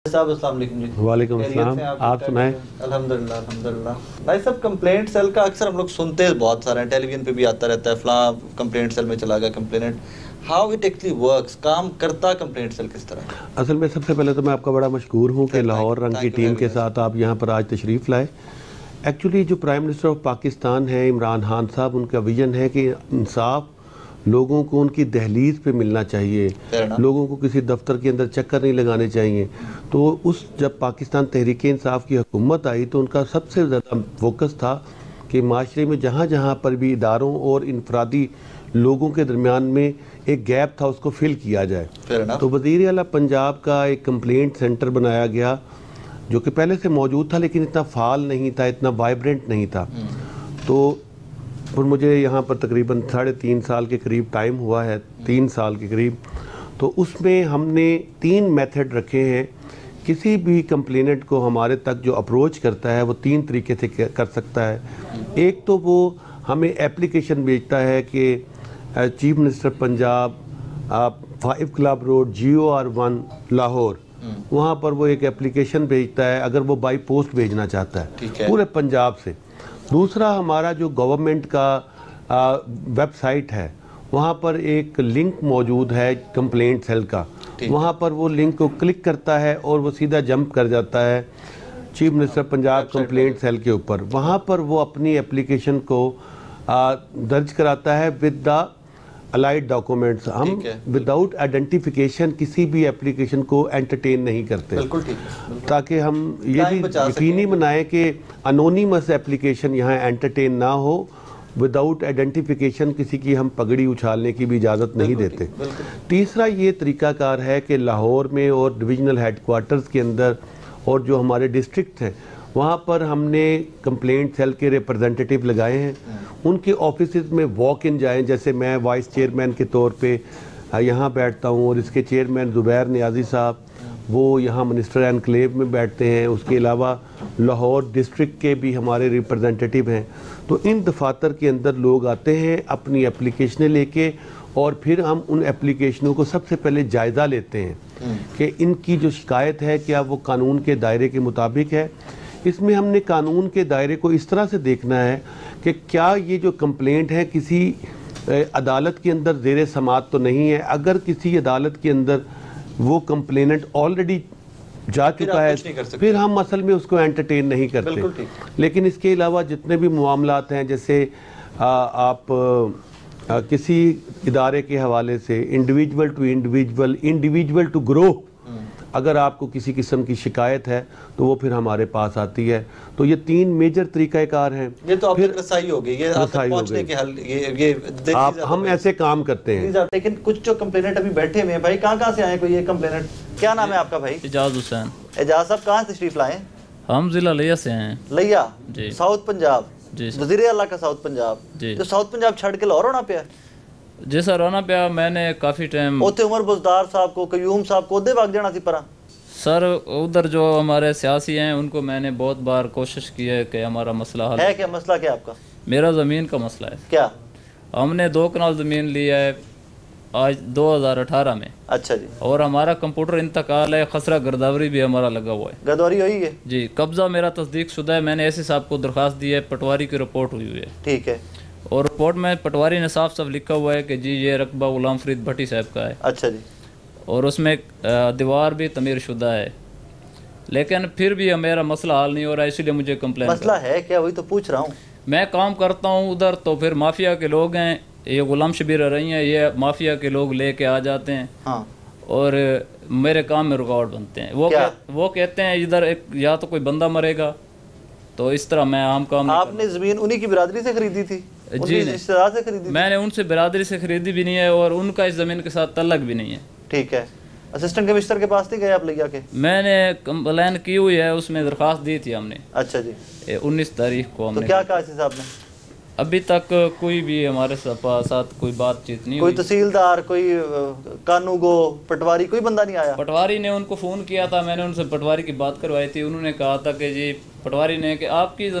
साहब अस्सलाम वालेकुम जी। वालेकुम अस्सलाम, आप सुनाएं। अल्हम्दुलिल्लाह अल्हम्दुलिल्लाह। भाई साहब, कंप्लेंट सेल का अक्सर हम लोग सुनते हैं, बहुत सारे टेलीविजन पे भी आता रहता है, फलां कंप्लेंट सेल में चला गया complainant. How it actually works, काम करता कंप्लेंट सेल किस तरह? असल में सबसे पहले तो मैं आपका बड़ा मशहूर हूँ कि लाहौर रंग की टीम के साथ आप यहाँ पर आज तशरीफ़ लाए। एक्चुअली जो प्राइम मिनिस्टर ऑफ पाकिस्तान है इमरान खान साहब, उनका विजन है कि इंसाफ लोगों को उनकी दहलीज पे मिलना चाहिए, लोगों को किसी दफ्तर के अंदर चक्कर नहीं लगाने चाहिए। तो उस जब पाकिस्तान तहरीक इंसाफ की हुकूमत आई तो उनका सबसे ज़्यादा फोकस था कि माशरे में जहाँ जहाँ पर भी इदारों और इनफरादी लोगों के दरमियान में एक गैप था उसको फिल किया जाए। तो वज़ीर आला पंजाब का एक कंप्लेंट सेंटर बनाया गया जो कि पहले से मौजूद था लेकिन इतना फ़ाल नहीं था, इतना वाइब्रेंट नहीं था। तो और मुझे यहाँ पर तकरीबन 3.5 साल के करीब टाइम हुआ है, 3 साल के करीब। तो उसमें हमने 3 मेथड रखे हैं। किसी भी कंप्लेनेंट को हमारे तक जो अप्रोच करता है वो 3 तरीके से कर सकता है। एक तो वो हमें एप्लीकेशन भेजता है कि chief minister Punjab 5 club road GOR1 Lahore, वहाँ पर वो एक एप्लीकेशन भेजता है अगर वो बाई पोस्ट भेजना चाहता है पूरे पंजाब से। दूसरा, हमारा जो गवर्नमेंट का वेबसाइट है वहाँ पर एक लिंक मौजूद है कंप्लेंट सेल का, वहाँ पर वो लिंक को क्लिक करता है और वो सीधा जंप कर जाता है chief minister Punjab complaint cell के ऊपर। वहाँ पर वो अपनी एप्लीकेशन को दर्ज कराता है विद द अलाइड डॉक्यूमेंट्स। हम विदाउट आइडेंटिफिकेशन किसी भी एप्लीकेशन को एंटरटेन नहीं करते। बिल्कुल ठीक है, ताकि हम ये भी यकीनी बनाएं कि अनोनिमस एप्लीकेशन यहाँ एंटरटेन ना हो। विदाउट आइडेंटिफिकेशन किसी की हम पगड़ी उछालने की भी इजाज़त नहीं देते। तीसरा ये तरीकाकार है कि लाहौर में और डिविजनल हेडक्वार्टर्स के अंदर और जो हमारे डिस्ट्रिक्ट हैं वहाँ पर हमने कंप्लेंट सेल के रिप्रेजेंटेटिव लगाए हैं। उनके ऑफिस में वॉक इन जाएँ, जैसे मैं वाइस चेयरमैन के तौर पे यहाँ बैठता हूँ और इसके चेयरमैन ज़ुबैर नियाज़ी साहब वो यहाँ मिनिस्टर एनक्लेव में बैठते हैं। उसके अलावा लाहौर डिस्ट्रिक्ट के भी हमारे रिप्रेजेंटेटिव हैं। तो इन दफातर के अंदर लोग आते हैं अपनी एप्लीकेशनें लेके और फिर हम उन एप्लीकेशनों को सबसे पहले जायज़ा लेते हैं कि इनकी जो शिकायत है क्या वो कानून के दायरे के मुताबिक है। इसमें हमने कानून के दायरे को इस तरह से देखना है कि क्या ये जो कंप्लेंट है किसी अदालत के अंदर ज़ेरे समात तो नहीं है। अगर किसी अदालत के अंदर वो कंप्लेनेंट ऑलरेडी जा चुका है फिर हम असल में उसको एंटरटेन नहीं करते। लेकिन इसके अलावा जितने भी मामलात हैं, जैसे आप किसी इदारे के हवाले से individual to individual, individual to ग्रोह, अगर आपको किसी किस्म की शिकायत है तो वो फिर हमारे पास आती है। तो ये 3 मेजर तरीक़ाकार हैं। ये तो फिर रसाई हो गई, ये आप तक पहुंचने के हल, ये आप हम ऐसे काम करते हैं। लेकिन कुछ जो कंप्लेनेंट अभी बैठे हुए हैं भाई, कहाँ से आए कोई ये कंप्लेनेंट? क्या नाम है आपका भाई? एजाज हुसैन। एजाज साहब कहाँ से तशरीफ लाए? हम जिला लिया से हैं। लिया जी, साउथ पंजाब जी, वज़ीर आला का साउथ पंजाब जी। तो साउथ पंजाब छड़ के लाहौर होना पिया? जी सर, होना पिया। मैंने काफ़ी टाइम उते उमर बुज़दार साहब को, कयूम साहब को उदे भाग जाना सी परा। सर उधर जो हमारे सियासी हैं उनको मैंने बहुत बार कोशिश की है कि हमारा मसला हल है। क्या मसला क्या आपका? मेरा ज़मीन का मसला है। क्या? हमने 2 कनाल ज़मीन लिया है आज 2018 में। अच्छा जी। और हमारा कंप्यूटर इंतकाल है, खसरा गिरदावरी भी हमारा लगा हुआ है। गिरदावरी हुई है जी। कब्जा मेरा तस्दीक शुदा है। मैंने ऐसे साहब को दरख्वास्त दी है, पटवारी की रिपोर्ट हुई है। ठीक है। और रिपोर्ट में पटवारी ने साफ साफ लिखा हुआ है कि जी ये रकबा गुलाम फरीद भट्टी साहब का है। अच्छा जी। और उसमें दीवार भी तमीर शुदा है, लेकिन फिर भी मेरा मसला हल नहीं हो रहा है, इसलिए मुझे कंप्लेंट। मसला है क्या? वही तो पूछ रहा हूँ। मैं काम करता हूँ उधर, तो फिर माफिया के लोग हैं, ये गुलाम शबीर रही हैं, ये माफिया के लोग लेके आ जाते हैं। हाँ। और मेरे काम में रुकावट बनते हैं। वो कहते हैं इधर एक या तो कोई बंदा मरेगा, तो इस तरह मैं आम काम। आपने ज़मीन उन्हीं की बिरादरी से खरीदी थी? जी रिश्तेदार से खरीदी? मैंने उनसे बिरादरी से खरीदी भी नहीं है और उनका इस ज़मीन के साथ तल्लक भी नहीं है। ठीक है। असिस्टेंट कमिश्नर के पास नहीं गए आप लिया के? मैंने कंप्लेन की हुई है, उसमें दरख्वास्त दी थी हमने। अच्छा जी। 19 तारीख को हमने। तो क्या कहा साहब ने? अभी तक कोई भी हमारे साथ कोई बातचीत नहीं कोई तहसीलदार, कोई कानूगो, पटवारी, कोई बंदा नहीं आया? पटवारी ने उनको फ़ोन किया था, मैंने उनसे पटवारी की बात करवाई थी। उन्होंने कहा था कि जी, पटवारी ने कि आपकी इस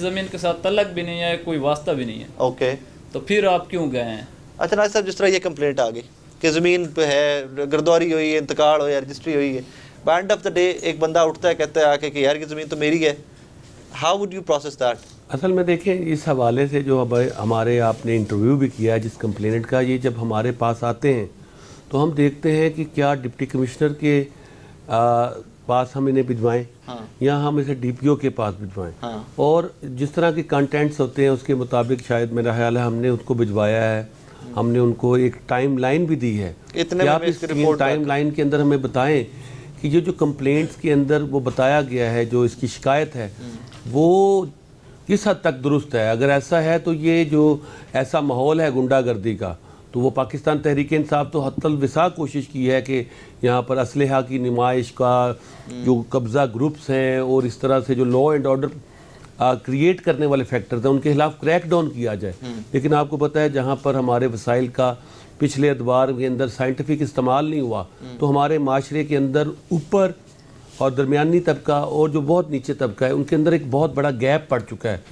ज़मीन के साथ तल्लक भी नहीं है, कोई वास्ता भी नहीं है। ओके। तो फिर आप क्यों गए हैं? अच्छा नाज़िर साहब, जिस तरह ये कंप्लेंट आ गई कि ज़मीन पे है, गिरदौरी हुई है, इंतकाल हुई है, रजिस्ट्री हुई है, by end of the day एक बंदा उठता है कहता है आके कि यार की ज़मीन तो मेरी है, how would you process that? असल में देखें, इस हवाले से जो हमारे आपने इंटरव्यू भी किया है जिस कंप्लेनेंट का, ये जब हमारे पास आते हैं तो हम देखते हैं कि क्या डिप्टी कमिश्नर के पास हम इन्हें भिजवाएं, हाँ, या हम इसे डीपीओ के पास भिजवाएं, हाँ, और जिस तरह के कंटेंट्स होते हैं उसके मुताबिक शायद मेरा ख्याल है हमने उसको भिजवाया है। हमने उनको एक टाइम लाइन भी दी है कि आप इस टाइम लाइन के अंदर हमें बताएं कि ये जो कंप्लेंट्स के अंदर वो बताया गया है, जो इसकी शिकायत है वो किस हद तक दुरुस्त है। अगर ऐसा है तो ये जो ऐसा माहौल है गुंडागर्दी का, तो वो पाकिस्तान तहरीक इंसाफ तो हत्तल विसा कोशिश की है कि यहाँ पर असलहा की नुमाइश का जो कब्ज़ा ग्रुप्स हैं और इस तरह से जो लॉ एंड ऑर्डर क्रिएट करने वाले फैक्टर्स हैं उनके खिलाफ क्रैक डाउन किया जाए। लेकिन आपको पता है जहाँ पर हमारे वसाइल का पिछले अदवार के अंदर साइंटिफिक इस्तेमाल नहीं हुआ, तो हमारे माशरे के अंदर ऊपर और दरमियानी तबका और जो बहुत नीचे तबका है उनके अंदर एक बहुत बड़ा गैप पड़ चुका है।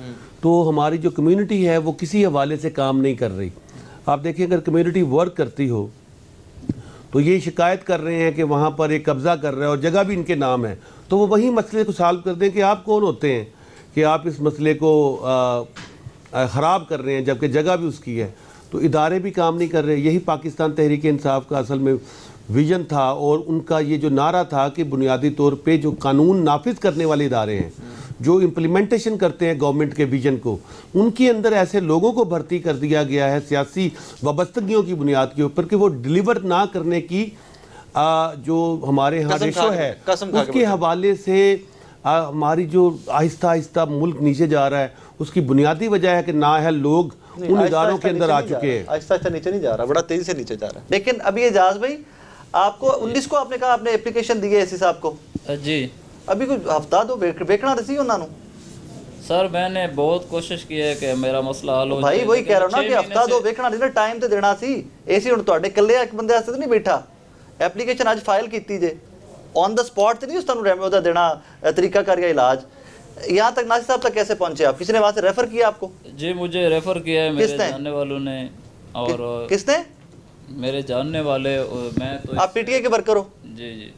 तो हमारी जो कम्युनिटी है वो किसी हवाले से काम नहीं कर रही। आप देखिए, अगर कम्युनिटी वर्क करती हो तो ये शिकायत कर रहे हैं कि वहाँ पर एक कब्ज़ा कर रहा है और जगह भी इनके नाम है, तो वो वही मसले को सॉल्व कर दें कि आप कौन होते हैं कि आप इस मसले को ख़राब कर रहे हैं जबकि जगह भी उसकी है। तो इदारे भी काम नहीं कर रहे। यही पाकिस्तान तहरीक इंसाफ का असल में विजन था और उनका ये जो नारा था कि बुनियादी तौर पे जो कानून नाफिज करने वाले इदारे हैं, जो इम्प्लीमेंटेशन करते हैं गवर्नमेंट के विजन को, उनके अंदर ऐसे लोगों को भर्ती कर दिया गया है सियासी वाबस्तगियों की बुनियाद के ऊपर कि वो डिलीवर ना करने की जो हमारे यहाँ रेशो है उसके हवाले से हमारी जो आहिस्ता आहिस्ता मुल्क नीचे जा रहा है, उसकी बुनियादी वजह है कि नाअहल लोग उन इदारों के अंदर आ चुके हैं। आहिस्ता आहिस्ता नीचे नहीं जा रहा, बड़ा तेजी से नीचे जा रहा है। लेकिन अभी एजाज भाई, आपको 19 को आपने कहा आपने एप्लीकेशन दी है एसी साहब को जी, अभी कुछ हफ्ता दो देखना रसी उन्होंने? सर मैंने बहुत कोशिश की है कि मेरा मसला हल हो भाई वही कह रहा हूं ना कि हफ्ता दो देखना नहीं, टाइम तो देना सी। एसी हुण तुहाडे कल्ले एक बंदे वास्ते तो नहीं बैठा, एप्लीकेशन आज फाइल कीती जे ऑन द स्पॉट तो नहीं उस तुहानू ओदा देना तरीकाकार या इलाज। यहाँ तक नासिर साहब तक कैसे पहुंचे आप? किसी ने वहां से रेफर किया आपको? जी मुझे रेफर किया है मेरे जानने वालों ने। और किसने? मेरे जानने वाले। मैं तो आप पीटीए के वर्कर हो? जी जी।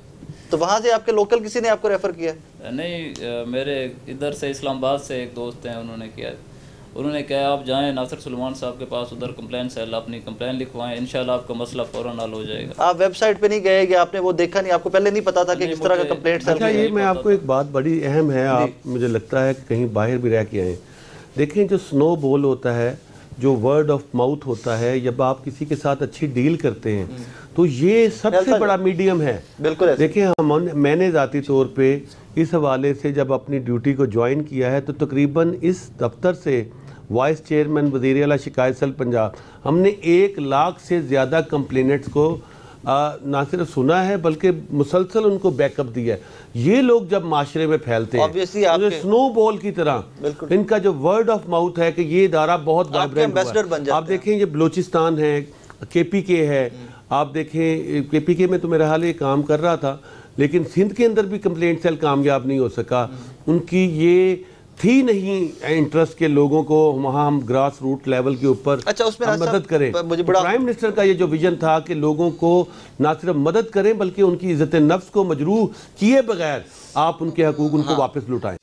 तो वहाँ से आपके लोकल किसी ने आपको रेफर किया? नहीं, मेरे इधर से इस्लामाबाद से एक दोस्त हैं, उन्होंने किया। उन्होंने कहा आप जाएं नासिर सुलेमान साहब के पास, उधर कंप्लेंट सेल, अपनी कंप्लेंट लिखवाएं, इंशाल्लाह आपका मसला फौरन हल हो जाएगा। आप वेबसाइट पे नहीं गए कि आपने वो देखा नहीं, आपको पहले नहीं पता था कि किस तरह का कंप्लेंट सेल? अच्छा, ये मैं आपको एक बात बड़ी अहम है, आप मुझे लगता है कि कहीं बाहर भी रह के आए। देखें, जो स्नो बॉल होता है, जो वर्ड ऑफ माउथ होता है, जब आप किसी के साथ अच्छी डील करते हैं तो ये सबसे बड़ा मीडियम है। बिल्कुल। देखिए, मैंने ज़ाती तौर पे इस हवाले से जब अपनी ड्यूटी को ज्वाइन किया है तो तकरीबन इस दफ्तर से वाइस चेयरमैन वज़ीर आला शिकायत सेल पंजाब, हमने 1 लाख से ज़्यादा कंप्लेनेंट्स को ना सिर्फ सुना है बल्कि मुसलसल उनको बैकअप दिया है। ये लोग जब माशरे में फैलते हैं तो स्नो बॉल की तरह इनका जो वर्ड ऑफ माउथ है कि ये इदारा बहुत वाइब्रेंट है। आप देखें, ये बलूचिस्तान है, KPK है, आप देखें KPK में तो मेरा हाल ये काम कर रहा था, लेकिन सिंध के अंदर भी कंप्लेंट सेल कामयाब नहीं हो सका। उनकी ये थी नहीं इंटरेस्ट के लोगों को वहाँ हम ग्रास रूट लेवल के ऊपर मदद करें। प्राइम मिनिस्टर का ये जो विजन था कि लोगों को ना सिर्फ मदद करें बल्कि उनकी इज्जत नफ्स को मजरूह किए बगैर आप उनके हकूक उनको वापस लुटाएं।